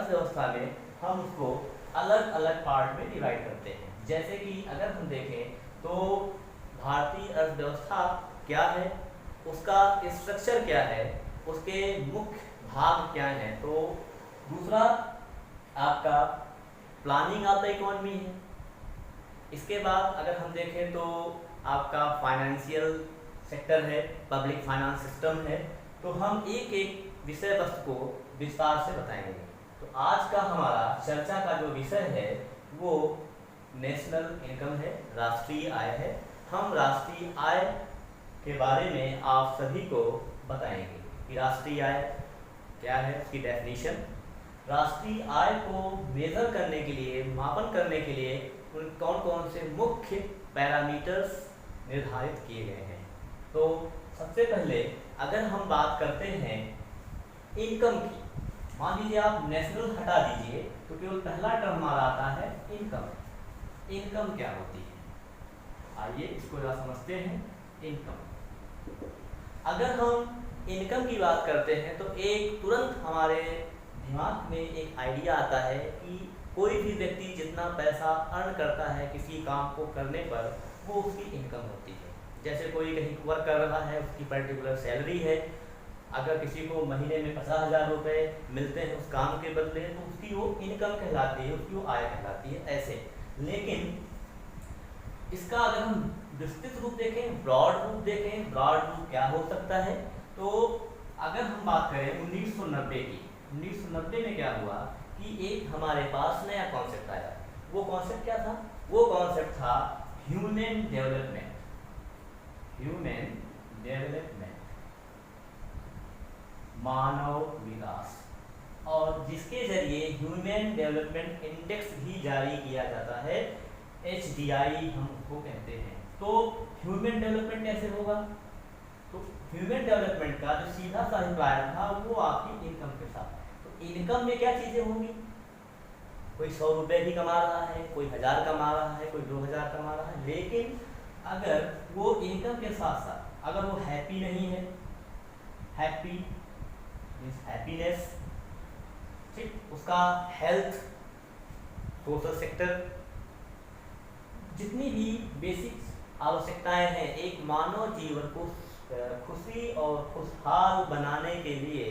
अर्थव्यवस्था में हम उसको अलग अलग पार्ट में डिवाइड करते हैं। जैसे कि अगर हम देखें तो भारतीय अर्थव्यवस्था क्या है, उसका स्ट्रक्चर क्या है, उसके मुख्य भाग क्या हैं। तो दूसरा आपका प्लानिंग ऑफ द इकोनॉमी है। इसके बाद अगर हम देखें तो आपका फाइनेंशियल सेक्टर है, पब्लिक फाइनेंस सिस्टम है। तो हम एक एक विषय वस्तु को विस्तार से बताएंगे। तो आज का हमारा चर्चा का जो विषय है वो नेशनल इनकम है, राष्ट्रीय आय है। हम राष्ट्रीय आय के बारे में आप सभी को बताएंगे कि राष्ट्रीय आय क्या है, उसकी डेफिनेशन, राष्ट्रीय आय को मेजर करने के लिए, मापन करने के लिए कौन कौन से मुख्य पैरामीटर्स निर्धारित किए गए हैं। तो सबसे पहले अगर हम बात करते हैं इनकम की, मान लीजिए आप नेशनल हटा दीजिए तो केवल पहला टर्म हमारा आता है इनकम। इनकम क्या होती है, आइए इसको जरा समझते हैं। इनकम, अगर हम इनकम की बात करते हैं तो एक तुरंत हमारे दिमाग में एक आइडिया आता है कि कोई भी व्यक्ति जितना पैसा अर्न करता है किसी काम को करने पर वो उसकी इनकम होती है। जैसे कोई कहीं वर्क कर रहा है, उसकी पर्टिकुलर सैलरी है, अगर किसी को महीने में 50,000 रुपये मिलते हैं उस काम के बदले तो उसकी वो इनकम कहलाती है, उसकी वो आय कहलाती है। ऐसे लेकिन इसका अगर हम विस्तृत रूप देखें, ब्रॉड रूप देखें, ब्रॉड रूप क्या हो सकता है, तो अगर हम बात करें 1990 की, 1990 में क्या हुआ कि एक हमारे पास नया कॉन्सेप्ट आया। वो कॉन्सेप्ट क्या था, वो कॉन्सेप्ट था ह्यूमन डेवलपमेंट। ह्यूमन डेवलपमेंट, मानव विकास, और जिसके जरिए ह्यूमन डेवलपमेंट इंडेक्स भी जारी किया जाता है, HDI हम उसको कहते हैं। तो ह्यूमन डेवलपमेंट कैसे होगा, तो ह्यूमन डेवलपमेंट का जो सीधा सा अभिप्राय था वो आपकी इनकम के साथ। तो इनकम में क्या चीज़ें होंगी, कोई 100 रुपये भी कमा रहा है, कोई 1000 कमा रहा है, कोई 2000 कमा रहा है, लेकिन अगर वो इनकम के साथ साथ अगर वो हैप्पी नहीं है, हैप्पी मीन्स हैप्पीनेस, ठीक, उसका हेल्थ, सोशल सेक्टर, जितनी भी बेसिक आवश्यकताएं हैं एक मानव जीवन को खुशी और खुशहाल बनाने के लिए,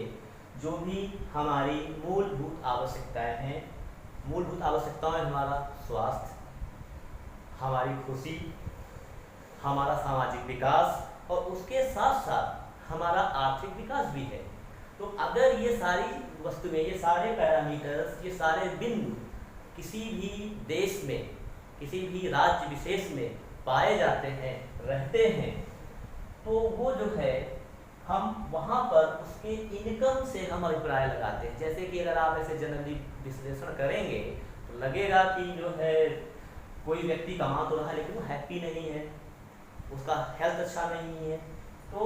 जो भी हमारी मूलभूत आवश्यकताएं हैं, मूलभूत आवश्यकताएं हमारा स्वास्थ्य, हमारी खुशी, हमारा सामाजिक विकास और उसके साथ साथ हमारा आर्थिक विकास भी है। तो अगर ये सारी वस्तुएं, ये सारे पैरामीटर्स, ये सारे बिंदु किसी भी देश में, किसी भी राज्य विशेष में पाए जाते हैं, रहते हैं, तो वो जो है हम वहाँ पर उसके इनकम से हम अभिप्राय लगाते हैं। जैसे कि अगर आप ऐसे जनरली विश्लेषण करेंगे तो लगेगा कि जो है कोई व्यक्ति कमा तो रहा है लेकिन वो हैप्पी नहीं है, उसका हेल्थ अच्छा नहीं है, तो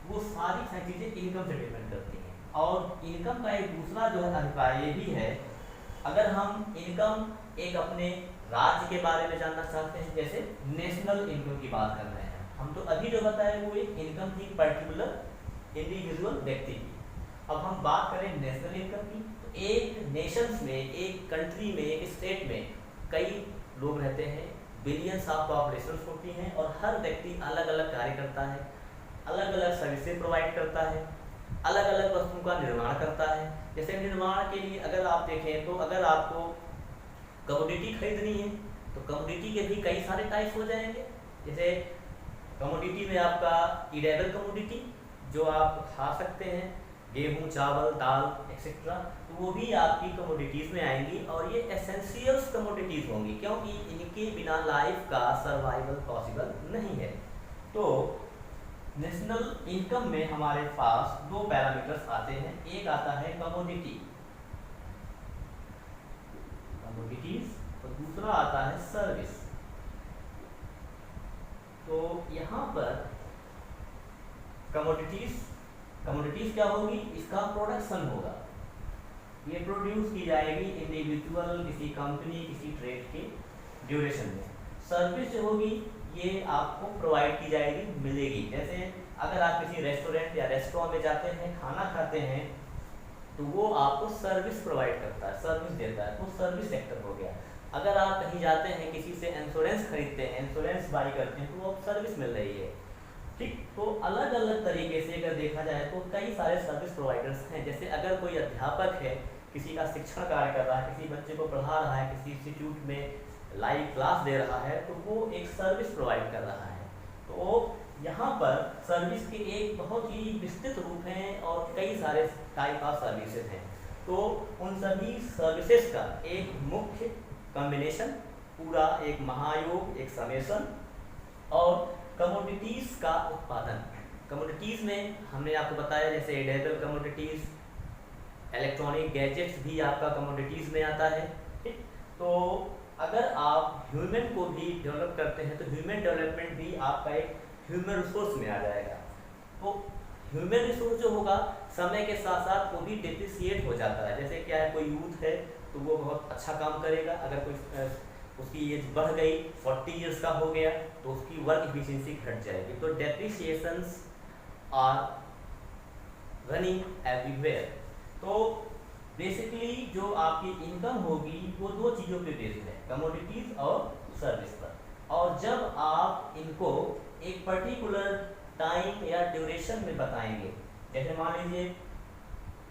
वो सारी चीज़ें इनकम से डिपेंड करती हैं। और इनकम का एक दूसरा जो है अभिप्राय ये भी है, अगर हम इनकम एक अपने राज्य के बारे में जानना चाहते हैं, जैसे नेशनल इनकम की बात कर रहे हैं हम, तो अभी जो बताया वो एक इनकम थी पर्टिकुलर इंडिविजुअल व्यक्ति की। अब हम बात करें नेशनल इनकम की, तो एक नेशंस में, एक कंट्री में, एक स्टेट में कई लोग रहते हैं, बिलियंस ऑफ पॉपुलेशन होती हैं और हर व्यक्ति अलग अलग कार्य करता है, अलग अलग सर्विसेज प्रोवाइड करता है, अलग अलग वस्तुओं का निर्माण करता है। जैसे निर्माण के लिए अगर आप देखें तो अगर आपको कमोडिटी खरीदनी है तो कमोडिटी के भी कई सारे टाइप्स हो जाएंगे। जैसे कमोडिटी में आपका ईडेबल कमोडिटी जो आप खा सकते हैं, गेहूं, चावल, दाल एक्सेट्रा, तो वो भी आपकी कमोडिटीज़ में आएंगी और ये एसेंशियल्स कमोडिटीज़ होंगी, क्योंकि इनके बिना लाइफ का सर्वाइवल पॉसिबल नहीं है। तो नेशनल इनकम में हमारे पास दो पैरामीटर्स आते हैं, एक आता है कमोडिटी, कमोडिटीज, और दूसरा आता है सर्विस। तो यहाँ पर कमोडिटीज क्या होगी, इसका प्रोडक्शन होगा, ये प्रोड्यूस की जाएगी इंडिविजुअल, किसी कंपनी, किसी ट्रेड के ड्यूरेशन में। सर्विस जो होगी ये आपको प्रोवाइड की जाएगी, मिलेगी। जैसे अगर आप किसी रेस्टोरेंट या रेस्टोरेंट में जाते हैं, खाना खाते हैं, तो वो आपको सर्विस प्रोवाइड करता है, सर्विस देता है, तो सर्विस सेक्टर हो गया। अगर आप कहीं जाते हैं, किसी से इंश्योरेंस खरीदते हैं, इंश्योरेंस बाई करते हैं, तो वो सर्विस मिल रही है। ठीक, तो अलग अलग तरीके से अगर देखा जाए तो कई सारे सर्विस प्रोवाइडर्स हैं। जैसे अगर कोई अध्यापक है, किसी का शिक्षण कार्य कर रहा है, किसी बच्चे को पढ़ा रहा है, किसी इंस्टीट्यूट में लाइव क्लास दे रहा है, तो वो एक सर्विस प्रोवाइड कर रहा है। तो यहाँ पर सर्विस के एक बहुत ही विस्तृत रूप हैं और कई सारे टाइप ऑफ सर्विसेज हैं। तो उन सभी सर्विसेज का एक मुख्य कॉम्बिनेशन, पूरा एक महायोग, एक समेशन, और कमोडिटीज़ का उत्पादन। कमोडिटीज़ में हमने आपको बताया जैसे एडेबल कमोडिटीज़, इलेक्ट्रॉनिक गैजेट्स भी आपका कमोडिटीज़ में आता है। ठीक, तो अगर आप ह्यूमन को भी डेवलप करते हैं तो ह्यूमन डेवलपमेंट भी आपका एक ह्यूमन रिसोर्स में आ जाएगा। तो ह्यूमन रिसोर्स जो होगा समय के साथ साथ वो भी डिप्रिसिएट हो जाता है। जैसे क्या है, कोई यूथ है तो वो बहुत अच्छा काम करेगा, अगर कोई उसकी एज बढ़ गई, 40 इयर्स का हो गया, तो उसकी वर्क एफिशिएंसी घट जाएगी। तो डेप्रिसिएशंस आर रनिंग एवरीवेयर। तो बेसिकली जो आपकी इनकम होगी वो दो चीज़ों पे बेस्ड है, कमोडिटीज़ और सर्विस पर। और जब आप इनको एक पर्टिकुलर टाइम या ड्यूरेशन में बताएंगे, जैसे मान लीजिए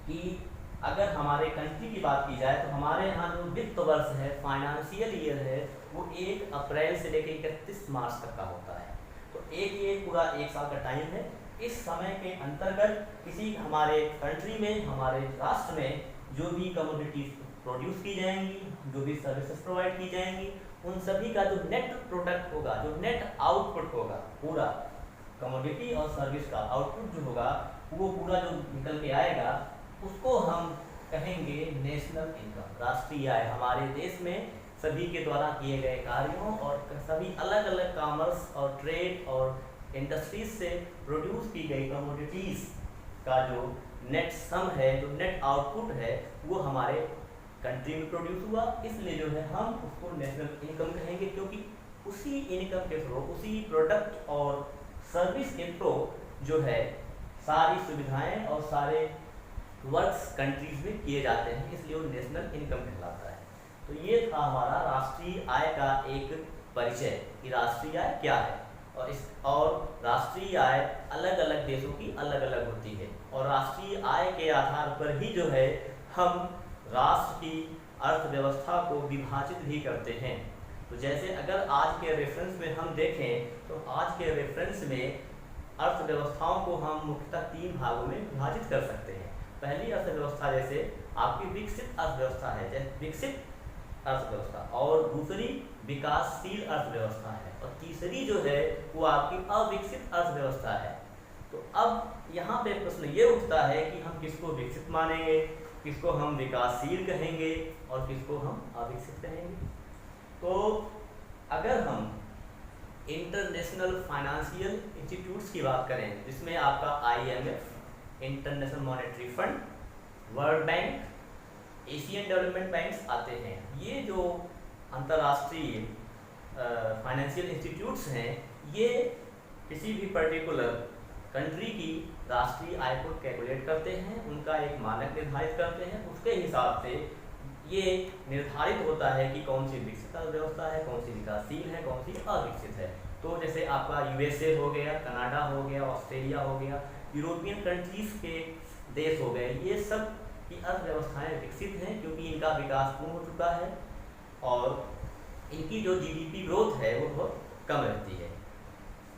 कि अगर हमारे कंट्री की बात की जाए तो हमारे यहाँ जो वित्त वर्ष है, फाइनेंशियल ईयर है, वो 1 अप्रैल से लेकर 31 मार्च तक का होता है। तो ये पूरा 1 साल का टाइम है। इस समय के अंतर्गत किसी हमारे कंट्री में, हमारे राष्ट्र में जो भी कमोडिटीज प्रोड्यूस की जाएंगी, जो भी सर्विसेज प्रोवाइड की जाएंगी, उन सभी का जो नेट प्रोडक्ट होगा, जो नेट आउटपुट होगा, पूरा कमोडिटी और सर्विस का आउटपुट जो होगा, वो पूरा जो निकल के आएगा, उसको हम कहेंगे नेशनल इनकम, राष्ट्रीय आय। हमारे देश में सभी के द्वारा किए गए कार्यों और सभी अलग अलग कॉमर्स और ट्रेड और इंडस्ट्रीज से प्रोड्यूस की गई कमोडिटीज़ का जो नेट सम है, जो नेट आउटपुट है, वो हमारे कंट्री में प्रोड्यूस हुआ। इसलिए जो है हम उसको नेशनल इनकम कहेंगे, क्योंकि उसी इनकम के थ्रू, उसी प्रोडक्ट और सर्विस के थ्रू जो है सारी सुविधाएं और सारे वर्क्स कंट्रीज में किए जाते हैं, इसलिए वो नेशनल इनकम कहलाता है। तो ये था हमारा राष्ट्रीय आय का एक परिचय कि राष्ट्रीय आय क्या है, और राष्ट्रीय आय अलग अलग देशों की अलग अलग होती है, और राष्ट्रीय आय के आधार पर ही जो है हम राष्ट्र की अर्थव्यवस्था को विभाजित भी करते हैं। तो जैसे अगर आज के रेफरेंस में हम देखें तो आज के रेफरेंस में अर्थव्यवस्थाओं को हम मुख्यतः 3 भागों में विभाजित कर सकते हैं। पहली अर्थव्यवस्था जैसे आपकी विकसित अर्थव्यवस्था है, जैसे विकसित अर्थव्यवस्था, और दूसरी विकासशील अर्थव्यवस्था है, और तीसरी जो है वो आपकी अविकसित अर्थव्यवस्था है। तो अब यहाँ पे प्रश्न ये उठता है कि हम किसको विकसित मानेंगे, किसको हम विकासशील कहेंगे और किसको हम अविकसित कहेंगे। तो अगर हम इंटरनेशनल फाइनेंशियल इंस्टीट्यूट्स की बात करें, जिसमें आपका IMF, international monetary fund, world bank, Asian development banks आते हैं, ये जो अंतर्राष्ट्रीय फाइनेंशियल इंस्टीट्यूट्स हैं, ये किसी भी पर्टिकुलर कंट्री की राष्ट्रीय आय को कैलकुलेट करते हैं, उनका एक मानक निर्धारित करते हैं। उसके हिसाब से ये निर्धारित होता है कि कौन सी विकसित अर्थव्यवस्था है, कौन सी विकासशील है, कौन सी अविकसित है। तो जैसे आपका USA हो गया, कनाडा हो गया, ऑस्ट्रेलिया हो गया, यूरोपियन कंट्रीज के देश हो गए, ये सब की अर्थव्यवस्थाएं विकसित हैं क्योंकि इनका विकास पूर्ण हो चुका है और इनकी जो GDP ग्रोथ है वो बहुत कम रहती है।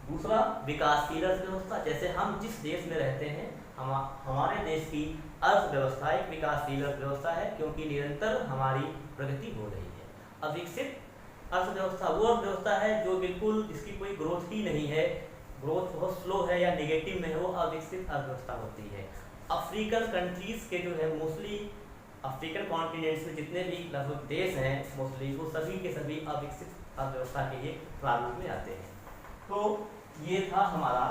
दूसरा विकासशील अर्थव्यवस्था, जैसे हम जिस देश में रहते हैं, हमारे देश की अर्थव्यवस्था एक विकासशील अर्थव्यवस्था है क्योंकि निरंतर हमारी प्रगति हो रही है। अविकसित अर्थव्यवस्था वो अर्थव्यवस्था है जो बिल्कुल जिसकी कोई ग्रोथ ही नहीं है, ग्रोथ बहुत स्लो है या नेगेटिव में है, वो अविकसित अर्थव्यवस्था होती है। अफ्रीकन कंट्रीज के जो है मोस्टली अफ्रीकन कॉन्टिनेंट्स में जितने भी लगभग देश हैं मोस्टली, वो सभी के सभी अविकसित अर्थव्यवस्था के एक प्रारूप में आते हैं। तो ये था हमारा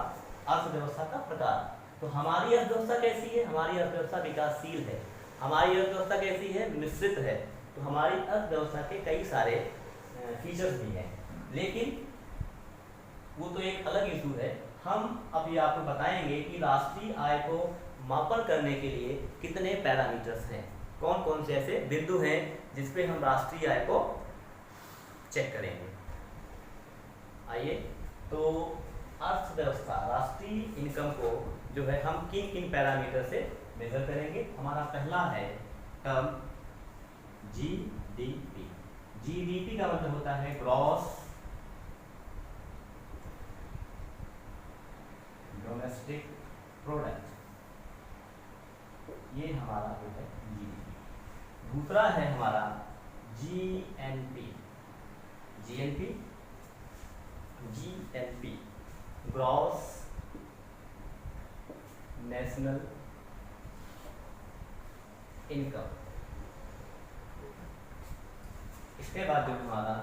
अर्थव्यवस्था का प्रकार। तो हमारी अर्थव्यवस्था कैसी है? हमारी अर्थव्यवस्था विकासशील है। हमारी अर्थव्यवस्था कैसी है? मिश्रित है। तो हमारी अर्थव्यवस्था के कई सारे फीचर्स भी हैं, लेकिन वो तो एक अलग इशू है। हम अभी आपको बताएंगे कि राष्ट्रीय आय को मापन करने के लिए कितने पैरामीटर्स हैं, कौन कौन से ऐसे बिंदु हैं जिस पे हम राष्ट्रीय आय को चेक करेंगे। आइए, तो अर्थव्यवस्था, राष्ट्रीय इनकम को जो है हम किन किन पैरामीटर से मेजर करेंगे। हमारा पहला है टर्म जीडीपी। जीडीपी का मतलब होता है ग्रॉस डोमेस्टिक प्रोडक्ट, ये हमारा जो है जीडीपी। दूसरा है हमारा GNP. GNP GNP gross national income. इसके बाद जो हमारा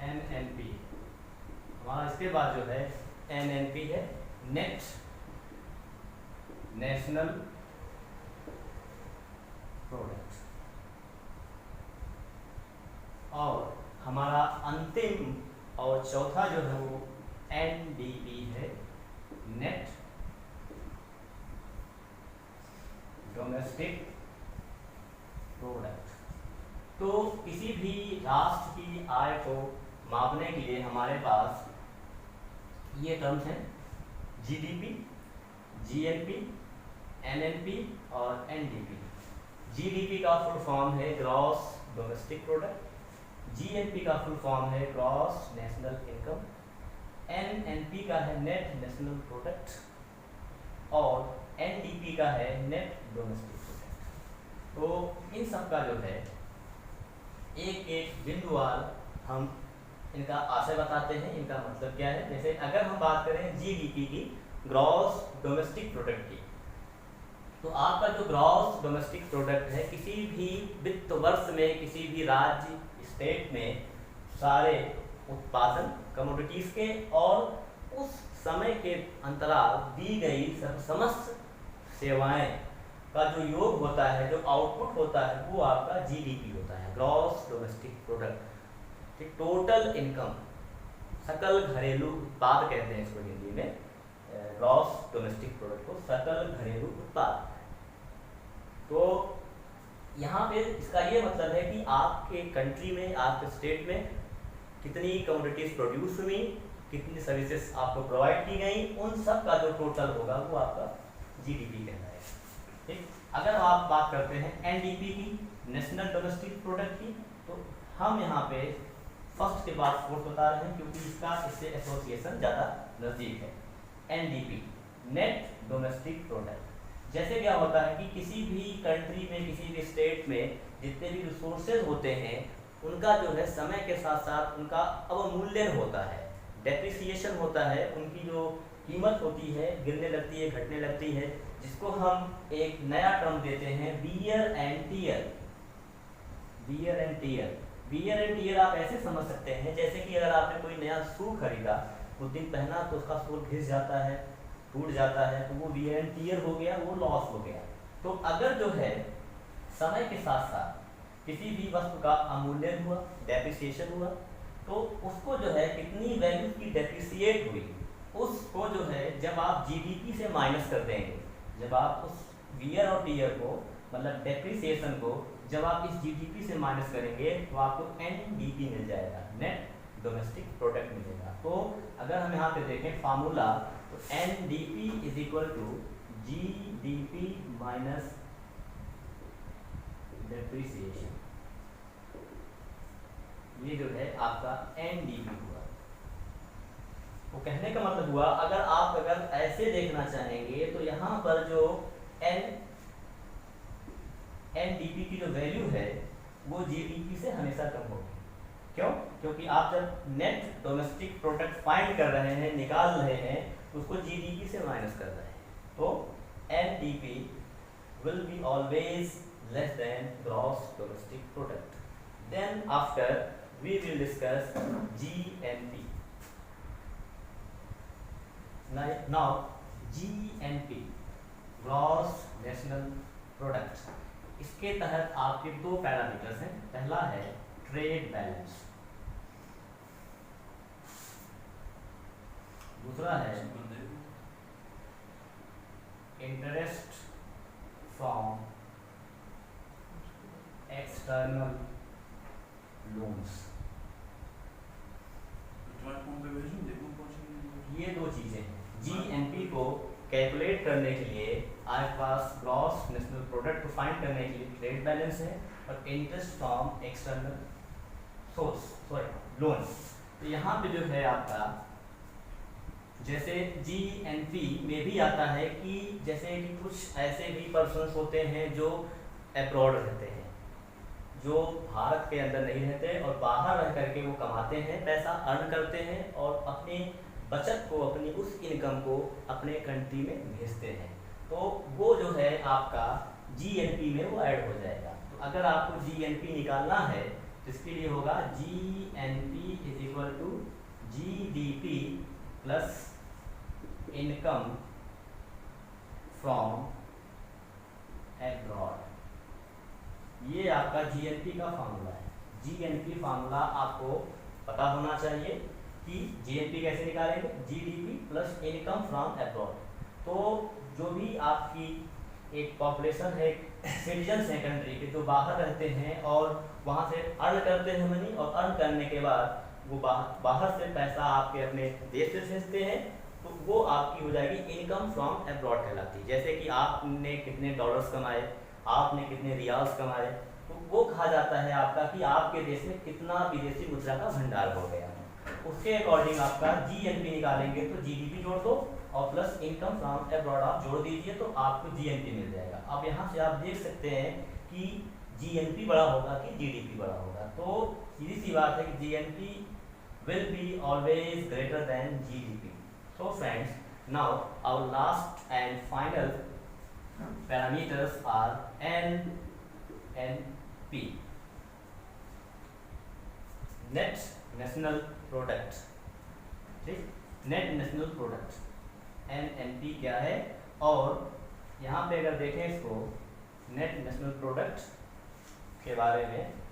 एनएनपी, हमारा इसके बाद जो है एनएनपी है नेट नेशनल प्रोडक्ट। और हमारा अंतिम और चौथा जो है वो एनडीपी है नेट डोमेस्टिक प्रोडक्ट। तो किसी भी राष्ट्र की आय को मापने के लिए हमारे पास ये टर्म्स हैं जीडीपी, जीएनपी, एनएनपी और एनडीपी। जीडीपी का फुल फॉर्म है ग्रॉस डोमेस्टिक प्रोडक्ट, जीएनपी का फुल फॉर्म है ग्रॉस नेशनल इनकम, एनएनपी का है नेट नेशनल प्रोडक्ट और एनडीपी का है नेट डोमेस्टिक प्रोडक्ट। तो इन सब का जो है एक एक बिंदुवार हम इनका आशय बताते हैं, इनका मतलब क्या है। जैसे अगर हम बात करें जीडीपी की, ग्रॉस डोमेस्टिक प्रोडक्ट की, तो आपका जो ग्रॉस डोमेस्टिक प्रोडक्ट है किसी भी वित्त वर्ष में किसी भी राज्य स्टेट में सारे उत्पादन कमोडिटीज के और उस समय के अंतराल दी गई समस्त सेवाएं का जो योग होता है, जो आउटपुट होता है, वो आपका जीडीपी होता है, gross domestic product. Total income, सकल घरेलू उत्पाद कहते हैं इसको हिंदी में, ग्रॉस डोमेस्टिक प्रोडक्ट को सकल घरेलू उत्पाद। तो यहाँ पे इसका ये मतलब है कि आपके कंट्री में, आपके स्टेट में कितनी कमोडिटीज प्रोड्यूस हुई, कितनी सर्विसेज आपको प्रोवाइड की गई, उन सब का जो टोटल होगा वो आपका जीडीपी कहलाएगा। ठीक, अगर आप बात करते हैं एनडीपी की, नेशनल डोमेस्टिक प्रोडक्ट की, तो हम यहाँ पे फर्स्ट के बाद फोर्थ बता रहे हैं क्योंकि इसका इससे एसोसिएशन ज़्यादा नज़दीक है। NDP net domestic product. जैसे क्या होता है कि किसी भी कंट्री में, किसी भी स्टेट में जितने भी रिसोर्सेज होते हैं उनका जो है समय के साथ साथ उनका अवमूल्यन होता है, डेप्रिसिएशन होता है, उनकी जो कीमत होती है गिरने लगती है, घटने लगती है, जिसको हम एक नया टर्म देते हैं wear and tear. Wear and tear, wear and tear आप ऐसे समझ सकते हैं जैसे कि अगर आपने कोई नया शू खरीदा, कुछ दिन पहना तो उसका सोल घिस जाता है, टूट जाता है, तो वो वियर एंड टियर हो गया, वो लॉस हो गया। तो अगर जो है समय के साथ साथ किसी भी वस्तु का अवमूल्यन हुआ, डेप्रिसिएशन हुआ, तो उसको जो है कितनी वैल्यू की डेप्रिसिएट हुई, उसको जो है जब आप जीडीपी से माइनस कर देंगे, जब आप उस वियर और टियर को मतलब डेप्रिसिएशन को जब आप इस जीडीपी से माइनस करेंगे तो आपको एनडीपी मिल जाएगा, नेट डोमेस्टिक प्रोडक्ट मिलेगा। तो अगर हम यहाँ पे देखें फार्मूला, तो NDP is equal to GDP minus depreciation, ये जो है आपका एनडीपी हुआ। तो कहने का मतलब हुआ अगर ऐसे देखना चाहेंगे तो यहाँ पर जो एनडीपी की जो वैल्यू है वो जीडीपी से हमेशा कम होगी। क्यों? क्योंकि आप जब नेट डोमेस्टिक प्रोडक्ट फाइंड कर रहे हैं, निकाल रहे हैं, तो उसको जीडीपी से माइनस कर रहे हैं। तो NDP will be always less than gross domestic product. Then after we will discuss GNP. Now GNP gross national product, इसके तहत आपके दो पैरामीटर्स हैं। पहला है ट्रेड बैलेंस, दूसरा है इंटरेस्ट फ्रॉम एक्सटर्नल लोन्स। ये दो चीजें हैं। जीएनपी को कैलकुलेट करने के लिए आपके पास ग्रॉस नेशनल प्रोडक्ट को फाइंड करने के लिए ट्रेड बैलेंस है और इंटरेस्ट फ्रॉम एक्सटर्नल लोन। तो यहाँ पे जो है आपका जैसे जीएनपी में भी आता है कि जैसे कि कुछ ऐसे भी पर्सन्स होते हैं जो अब्रॉड रहते हैं, जो भारत के अंदर नहीं रहते और बाहर रह करके वो कमाते हैं, पैसा अर्न करते हैं और अपनी बचत को, अपनी उस इनकम को अपने कंट्री में भेजते हैं। तो वो जो है आपका जीएनपी में वो ऐड हो जाएगा। तो अगर आपको जीएनपी निकालना है तो इसके लिए होगा GNP is equal to GDP plus income from abroad. ये आपका जीएनपी का फार्मूला है। जीएनपी फार्मूला आपको पता होना चाहिए कि जीएनपी कैसे निकालेंगे, GDP plus income from abroad. तो जो भी आपकी एक पॉपुलेशन है, सिटीजन्स हैं कंट्री के, जो बाहर रहते हैं और वहाँ से अर्न करते हैं मनी, और अर्न करने के बाद वो बाहर से पैसा आपके अपने देश से भेजते हैं, तो वो आपकी हो जाएगी इनकम फ्रॉम एब्रॉड कहलाती है। जैसे कि आपने कितने डॉलर्स कमाए, आपने कितने रियाल्स कमाए, तो वो कहा जाता है आपका कि आपके देश में कितना विदेशी मुद्रा का भंडार हो गया। उसके अकॉर्डिंग आपका जीएनपी निकालेंगे तो जीडीपी जोड़ दो और प्लस इनकम फ्रॉम एब्रॉड आप जोड़ दीजिए तो आपको जीएनपी मिल जाएगा। अब यहाँ से आप देख सकते हैं कि जीएनपी बड़ा होगा कि जीडीपी बड़ा होगा। तो सीधी सी बात है कि GNP will be always greater than GDP. So friends, now our last and final parameters are N and P. Net national product, ठीक? Net national product NNP क्या है? और यहाँ पे अगर देखें इसको नेट नेशनल प्रोडक्ट के बारे में